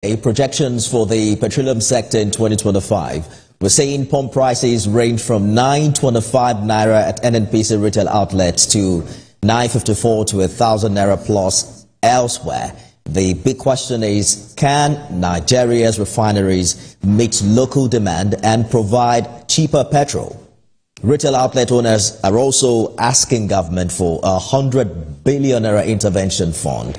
Projections for the petroleum sector in 2025. We're seeing pump prices range from 925 naira at NNPC retail outlets to 954 to 1,000 naira plus elsewhere. The big question is, can Nigeria's refineries meet local demand and provide cheaper petrol? Retail outlet owners are also asking government for a 100 billion naira intervention fund.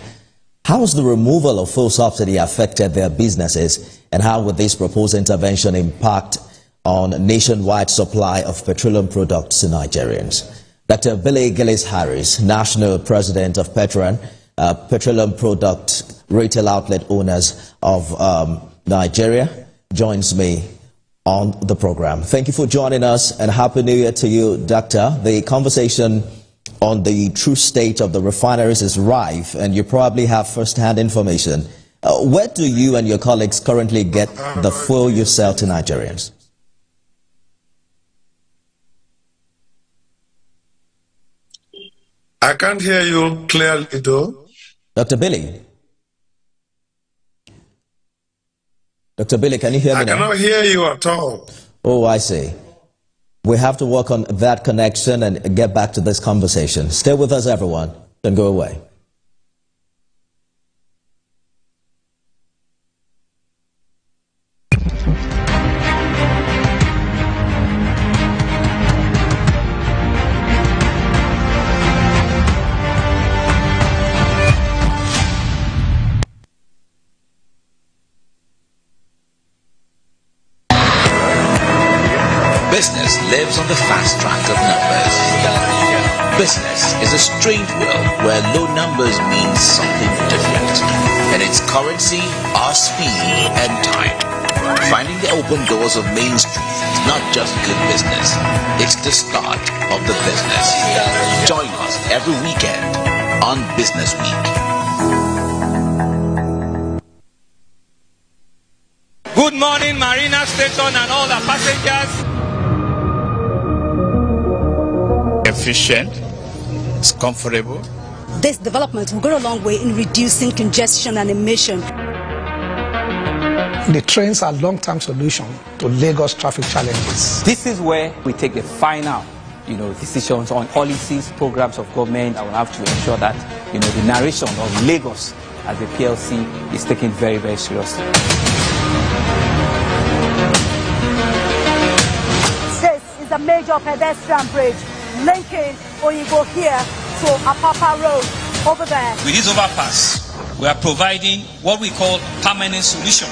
How has the removal of fuel subsidy affected their businesses, and how will this proposed intervention impact on nationwide supply of petroleum products to Nigerians? Dr. Gillis Harris, National President of Petroleum Product Retail Outlet Owners of Nigeria, joins me on the program. Thank you for joining us, and Happy New Year to you, Doctor. The conversation on the true state of the refineries is rife, and you probably have first-hand information. Where do you and your colleagues currently get the fuel you sell to Nigerians? I can't hear you clearly, though. Dr. Billy? Dr. Billy, can you hear me now? I cannot hear you at all. Oh, I see. We have to work on that connection and get back to this conversation. Stay with us, everyone. Don't go away. Business lives on the fast track of numbers. Business is a strange world where low numbers mean something different. And its currency are speed and time. Finding the open doors of Main Street is not just good business, it's the start of the business. Join us every weekend on Business Week. Good morning, Marina Station and all the passengers. Efficient, it's comfortable. This development will go a long way in reducing congestion and emission. The trains are a long-term solution to Lagos traffic challenges. This is where we take the final, decisions on policies, programs of government. I will have to ensure that, the narration of Lagos as a PLC is taken very, very seriously. This is a major pedestrian bridge linking Oyinbo here to Apapa Road over there. With this overpass, we are providing what we call permanent solution.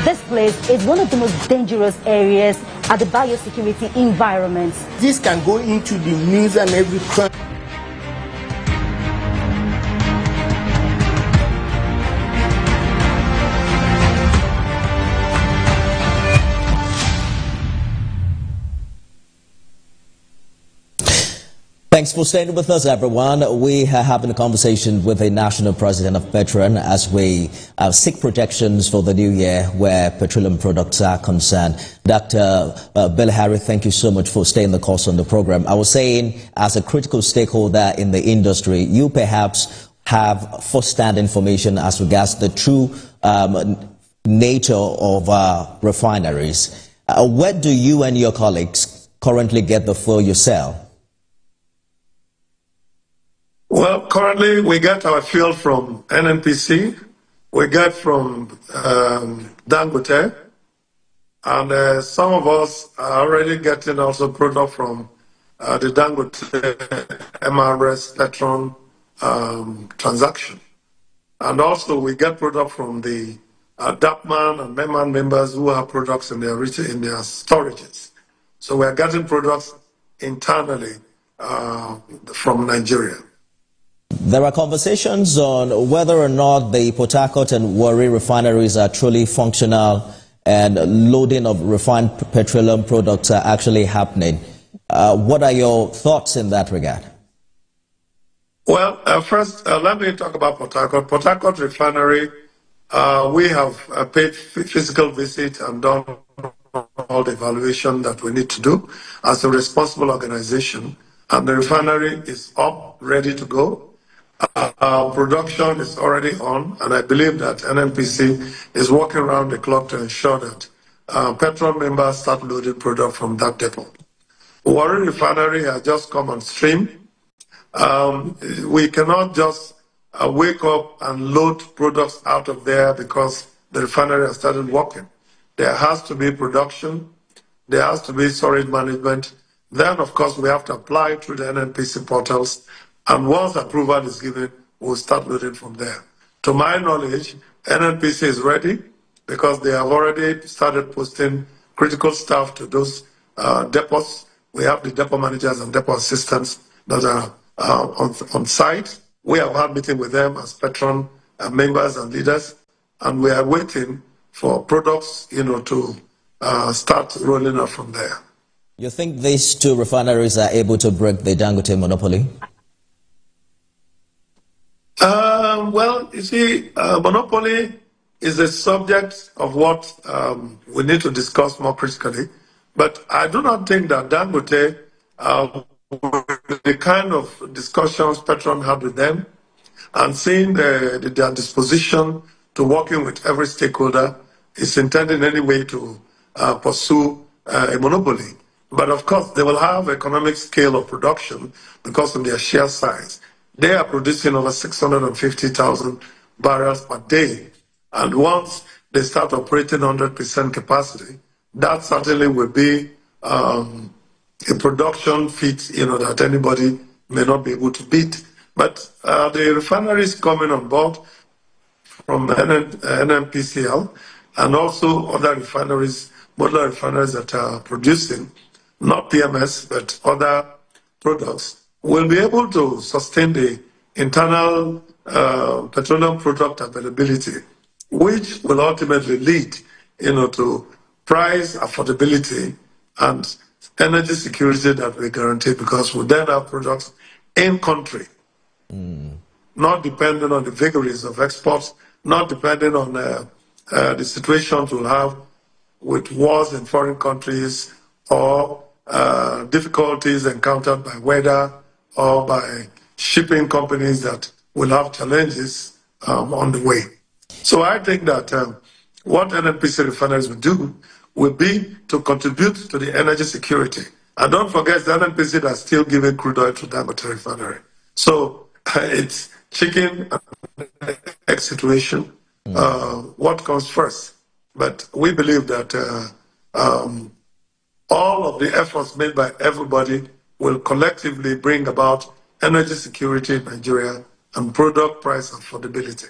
This place is one of the most dangerous areas at the biosecurity environment. This can go into the news and every crime. Thanks for staying with us, everyone. We are having a conversation with the National President of Petron as we seek projections for the new year where petroleum products are concerned. Dr. Bill Harris, thank you so much for staying the course on the program. I was saying, as a critical stakeholder in the industry, you perhaps have first-hand information as regards the true nature of refineries. Where do you and your colleagues currently get the fuel you sell? Well, currently we get our fuel from NNPC, we get from Dangote, and some of us are already getting also product from the Dangote MRS Petron transaction. And also we get product from the DAPMAN and MEMAN members who have products in their storages. So we are getting products internally from Nigeria. There are conversations on whether or not the Port Harcourt and Warri refineries are truly functional and loading of refined petroleum products are actually happening. What are your thoughts in that regard? Well, first, let me talk about Port Harcourt. Port Harcourt Refinery, we have paid physical visit and done all the evaluation that we need to do as a responsible organization. And the refinery is up, ready to go. Production is already on, and I believe that NNPC is working around the clock to ensure that Petron members start loading product from that depot. Warren Refinery has just come on stream. We cannot just wake up and load products out of there because the refinery has started working. There has to be production. There has to be storage management. Then, of course, we have to apply through the NNPC portals. And once approval is given, we'll start loading from there. To my knowledge, NNPC is ready because they have already started posting critical staff to those depots. We have the depot managers and depot assistants that are on site. We have had meeting with them as Petron members and leaders, and we are waiting for products, to start rolling out from there. You think these two refineries are able to break the Dangote monopoly? Well, you see, monopoly is a subject of what we need to discuss more critically. But I do not think that Dangote, the kind of discussions Petron had with them, and seeing their disposition to working with every stakeholder, is intended in any way to pursue a monopoly. But of course, they will have economic scale of production because of their sheer size. They are producing over 650,000 barrels per day. And once they start operating 100% capacity, that certainly will be a production feat, that anybody may not be able to beat. But the refineries coming on board from NNPCL and also other refineries, modular refineries that are producing, not PMS, but other products, will be able to sustain the internal petroleum product availability, which will ultimately lead, to price affordability and energy security that we guarantee, because we then have products in country, not depending on the vagaries of exports, not depending on the situations we'll have with wars in foreign countries or difficulties encountered by weather or by shipping companies that will have challenges on the way. So I think that what NNPC refineries will do will be to contribute to the energy security. And don't forget the NNPC that's still giving crude oil to Dangote Refinery. So it's chicken and egg situation. What comes first? But we believe that all of the efforts made by everybody will collectively bring about energy security in Nigeria and product price affordability.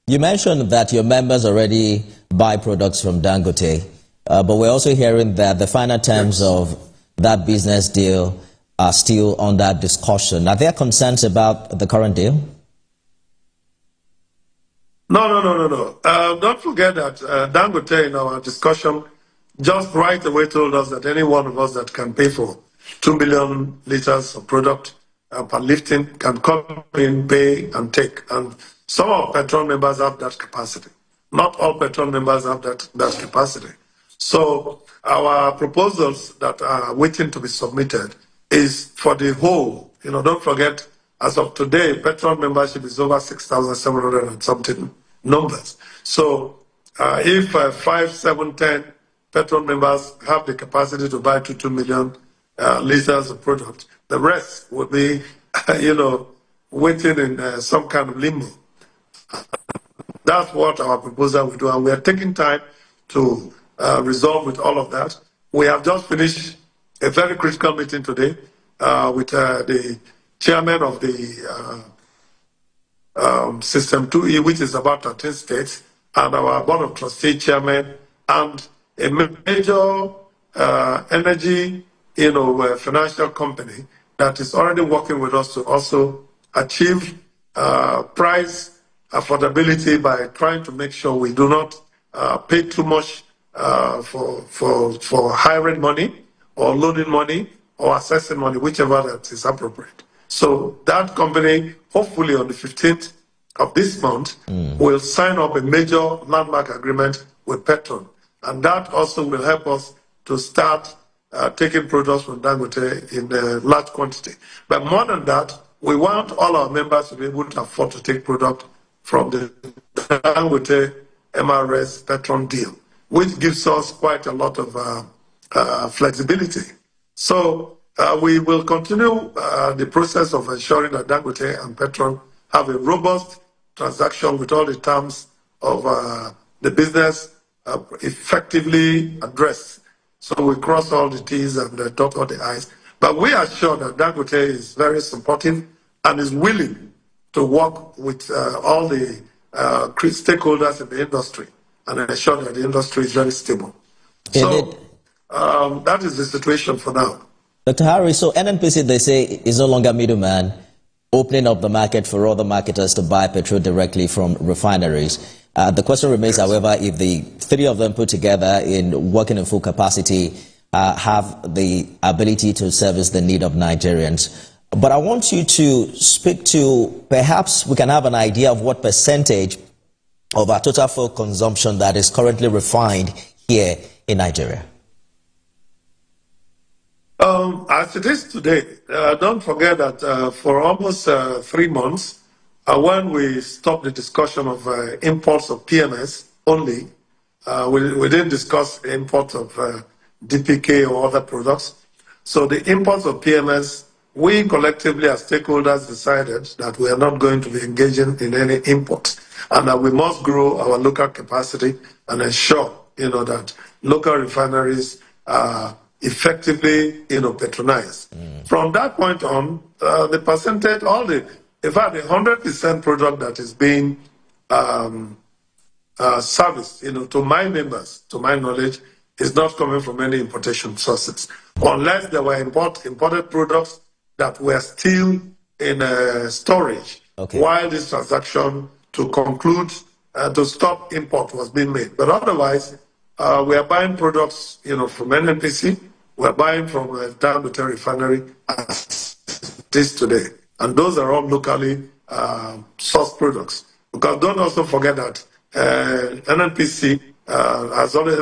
You mentioned that your members already buy products from Dangote, but we're also hearing that the final terms of that business deal are still under discussion. Are there concerns about the current deal? No. Don't forget that Dangote, in our discussion, just right away told us that any one of us that can pay for 2 million liters of product per lifting can come in, pay, and take. And some of Petron members have that capacity. Not all Petron members have that capacity. So our proposals that are waiting to be submitted is for the whole. Don't forget, as of today, Petron membership is over 6,700 and something numbers. So if 5, 7, 10 Petron members have the capacity to buy 2 million liters of product, the rest will be, waiting in some kind of limbo. That's what our proposal will do, and we are taking time to resolve with all of that. We have just finished a very critical meeting today with the chairman of the System 2E, which is about 13 states, and our Board of Trustee chairman, and a major energy, financial company that is already working with us to also achieve price affordability by trying to make sure we do not pay too much for hiring money or loading money or assessing money, whichever that is appropriate. So that company, hopefully on the 15th of this month, will sign up a major landmark agreement with Petron. And that also will help us to start taking products from Dangote in a large quantity. But more than that, we want all our members to be able to afford to take product from the Dangote MRS Petron deal, which gives us quite a lot of flexibility. So we will continue the process of ensuring that Dangote and Petron have a robust transaction with all the terms of the business effectively addressed. So we cross all the T's and dot all the I's. But we are sure that Dangote is very supportive and is willing to work with all the stakeholders in the industry and ensure that the industry is very stable. So that is the situation for now. Dr. Harry, so NNPC, they say, is no longer middleman, opening up the market for other marketers to buy petrol directly from refineries. The question remains, however, if the three of them put together in working in full capacity have the ability to service the need of Nigerians. But I want you to speak to, perhaps we can have an idea of what percentage of our total fuel consumption that is currently refined here in Nigeria. As it is today, don't forget that for almost 3 months, when we stopped the discussion of imports of PMS only, we didn't discuss imports of DPK or other products. So the imports of PMS, we collectively as stakeholders decided that we are not going to be engaging in any imports and that we must grow our local capacity and ensure, that local refineries are effectively, patronized. From that point on, the percentage, in fact, the 100% product that is being serviced, to my members, to my knowledge, is not coming from any importation sources, unless there were imported products that were still in storage while this transaction to conclude to stop import was being made. But otherwise, we are buying products, from NNPC. We are buying from Dangote Refinery as it is today. And those are all locally sourced products. Because don't also forget that NNPC has always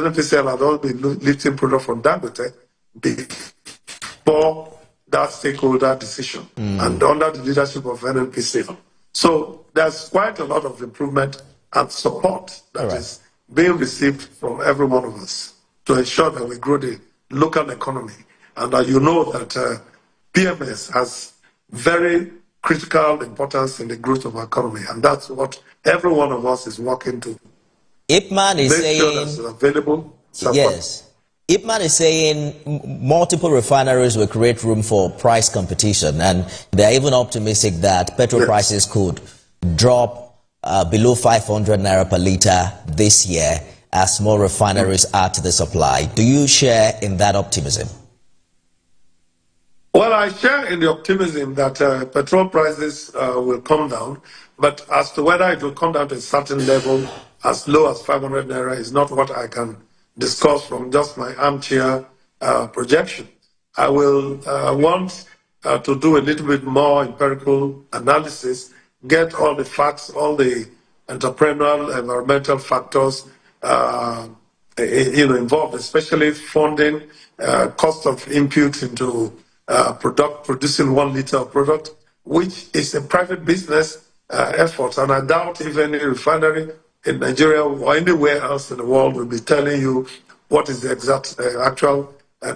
been lifting product from Dangote before that stakeholder decision and under the leadership of NNPC. So there's quite a lot of improvement and support that is being received from every one of us to ensure that we grow the local economy, and that that PMS has very critical importance in the growth of our economy, and that's what every one of us is working to. Ipman is saying that's available. Yes. Ipman is saying multiple refineries will create room for price competition, and they are even optimistic that petrol prices could drop below 500 naira per litre this year as more refineries add to the supply. Do you share in that optimism? Well, I share in the optimism that petrol prices will come down, but as to whether it will come down to a certain level as low as 500 naira is not what I can discuss from just my armchair projection. I will want to do a little bit more empirical analysis, get all the facts, all the entrepreneurial, environmental factors involved, especially funding, cost of input into producing 1 liter of product, which is a private business effort. And I doubt if any refinery in Nigeria or anywhere else in the world will be telling you what is the exact actual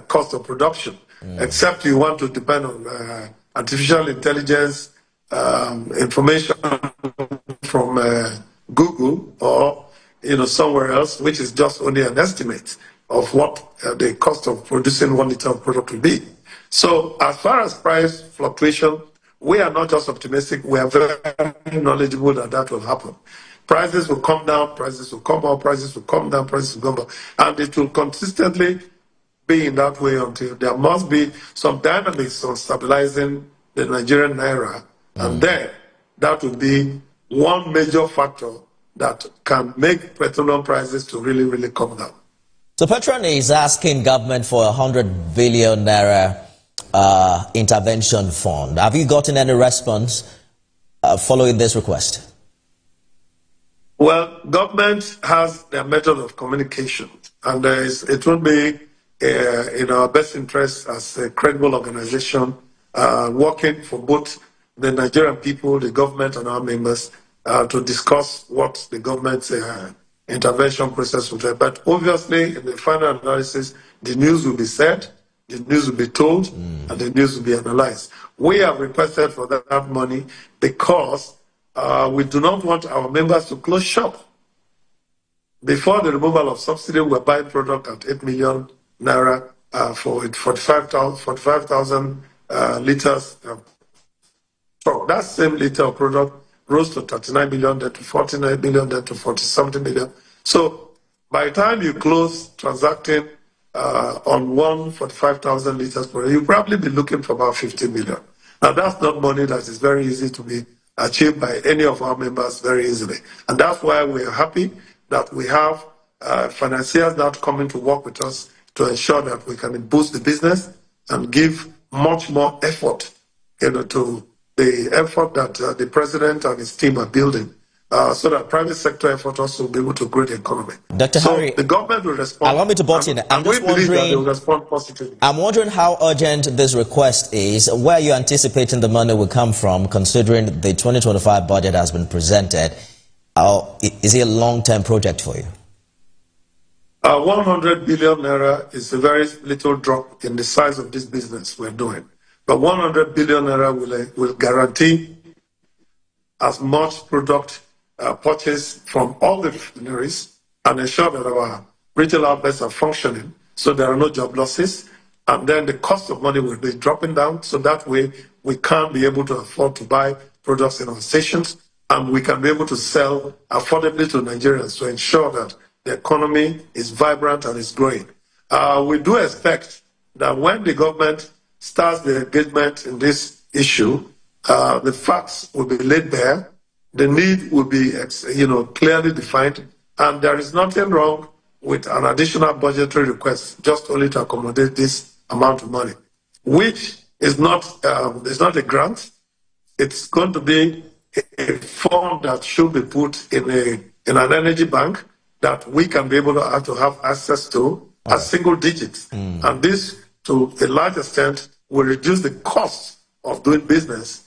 cost of production, except you want to depend on artificial intelligence, information from Google or somewhere else, which is just only an estimate of what the cost of producing 1 liter of product will be. So as far as price fluctuation, we are not just optimistic, we are very knowledgeable that that will happen. Prices will come down, prices will come up, prices will come down, prices will come up. And it will consistently be in that way until there must be some dynamics on stabilizing the Nigerian naira. And then that will be one major factor that can make petroleum prices to really, really come down. So Petron is asking government for 100 billion naira intervention fund. Have you gotten any response following this request? Well, government has their method of communication, and it will be in our best interest as a credible organization working for both the Nigerian people, the government, and our members to discuss what the government's intervention process will be. But obviously, in the final analysis, the news will be said, the news will be told, and the news will be analyzed. We have requested for that money because we do not want our members to close shop. Before the removal of subsidy, we were buying product at 8 million naira for 45,000 liters. So that same liter of product rose to 39 million, then to 49 million, then to 40-something million. So by the time you close transacting on 45,000 liters per year, you'll probably be looking for about 50 million. Now that's not money that is very easy to be achieved by any of our members very easily. And that's why we are happy that we have financiers now coming to work with us to ensure that we can boost the business and give much more effort, to the effort that the president and his team are building, so that private sector effort also will be able to grow the economy. Dr. Harry, the government will respond. Allow me to butt in. I'm just wondering that they will respond positively. I'm wondering how urgent this request is. Where you're anticipating the money will come from, considering the 2025 budget has been presented. Is it a long-term project for you? 100 billion naira is a very little drop in the size of this business we're doing. But 100 billion naira will guarantee as much product purchased from all the refineries and ensure that our retail outlets are functioning so there are no job losses. And then the cost of money will be dropping down, so that way we can be able to afford to buy products in our stations, and we can be able to sell affordably to Nigerians to ensure that the economy is vibrant and is growing. We do expect that when the government starts the engagement in this issue, the facts will be laid bare, the need will be clearly defined, and there is nothing wrong with an additional budgetary request just only to accommodate this amount of money, which is not a grant. It's going to be a fund that should be put in an energy bank that we can be able to have access to at single digits. And this, to a large extent, will reduce the cost of doing business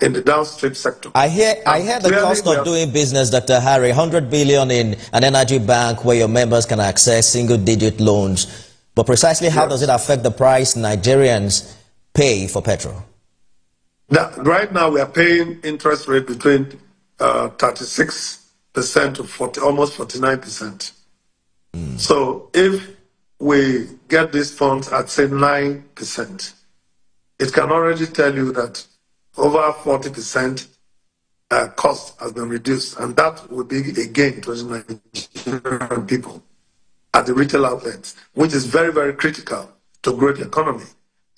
in the downstream sector. I hear the cost of doing business, Dr. Harry, 100 billion in an energy bank where your members can access single-digit loans. But precisely how does it affect the price Nigerians pay for petrol? Right now, we are paying interest rate between 36% to almost 49%. So if we get these funds at, say, 9%, it can already tell you that over 40% cost has been reduced, and that will be a gain to the Nigerian people at the retail outlets, which is very, very critical to grow the economy.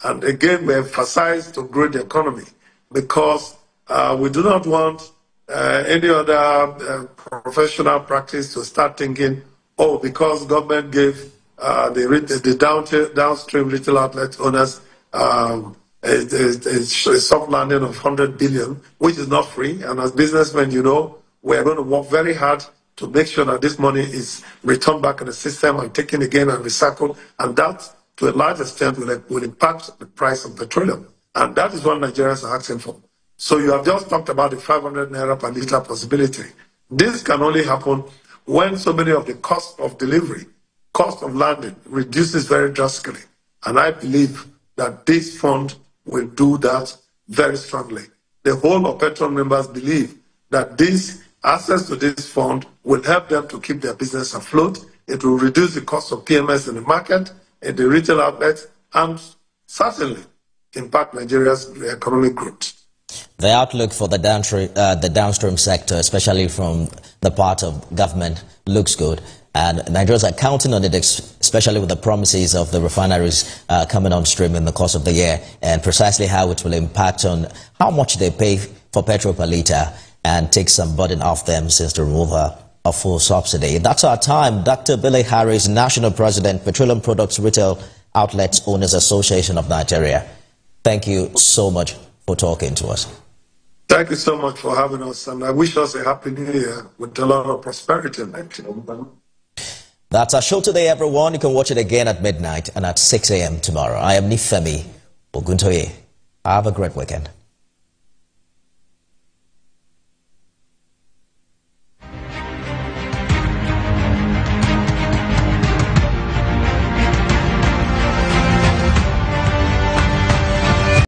And again, we emphasize to grow the economy because we do not want any other professional practice to start thinking, oh, because government gave the downstream retail outlet owners a soft landing of 100 billion, which is not free. And as businessmen, we are going to work very hard to make sure that this money is returned back in the system and taken again and recycled. And that, to a large extent, will impact the price of petroleum. And that is what Nigerians are asking for. So you have just talked about the 500 naira per liter possibility. This can only happen when so many of the cost of delivery, cost of landing reduces very drastically. And I believe that this fund will do that very strongly. The whole of Petron members believe that this access to this fund will help them to keep their business afloat. It will reduce the cost of PMS in the market, in the retail outlets, and certainly impact Nigeria's economic growth. The outlook for the downstream sector, especially from the part of government, looks good. And Nigerians are counting on it, especially with the promises of the refineries coming on stream in the course of the year, and precisely how it will impact on how much they pay for petrol per litre and take some burden off them since the removal of full subsidy. That's our time. Dr. Billy Harris, National President, Petroleum Products Retail Outlets Owners Association of Nigeria. Thank you so much for talking to us. Thank you so much for having us, and I wish us a happy new year with a lot of prosperity. That's our show today, everyone. You can watch it again at midnight and at 6 a.m. tomorrow. I am Nifemi Oguntoye. Have a great weekend.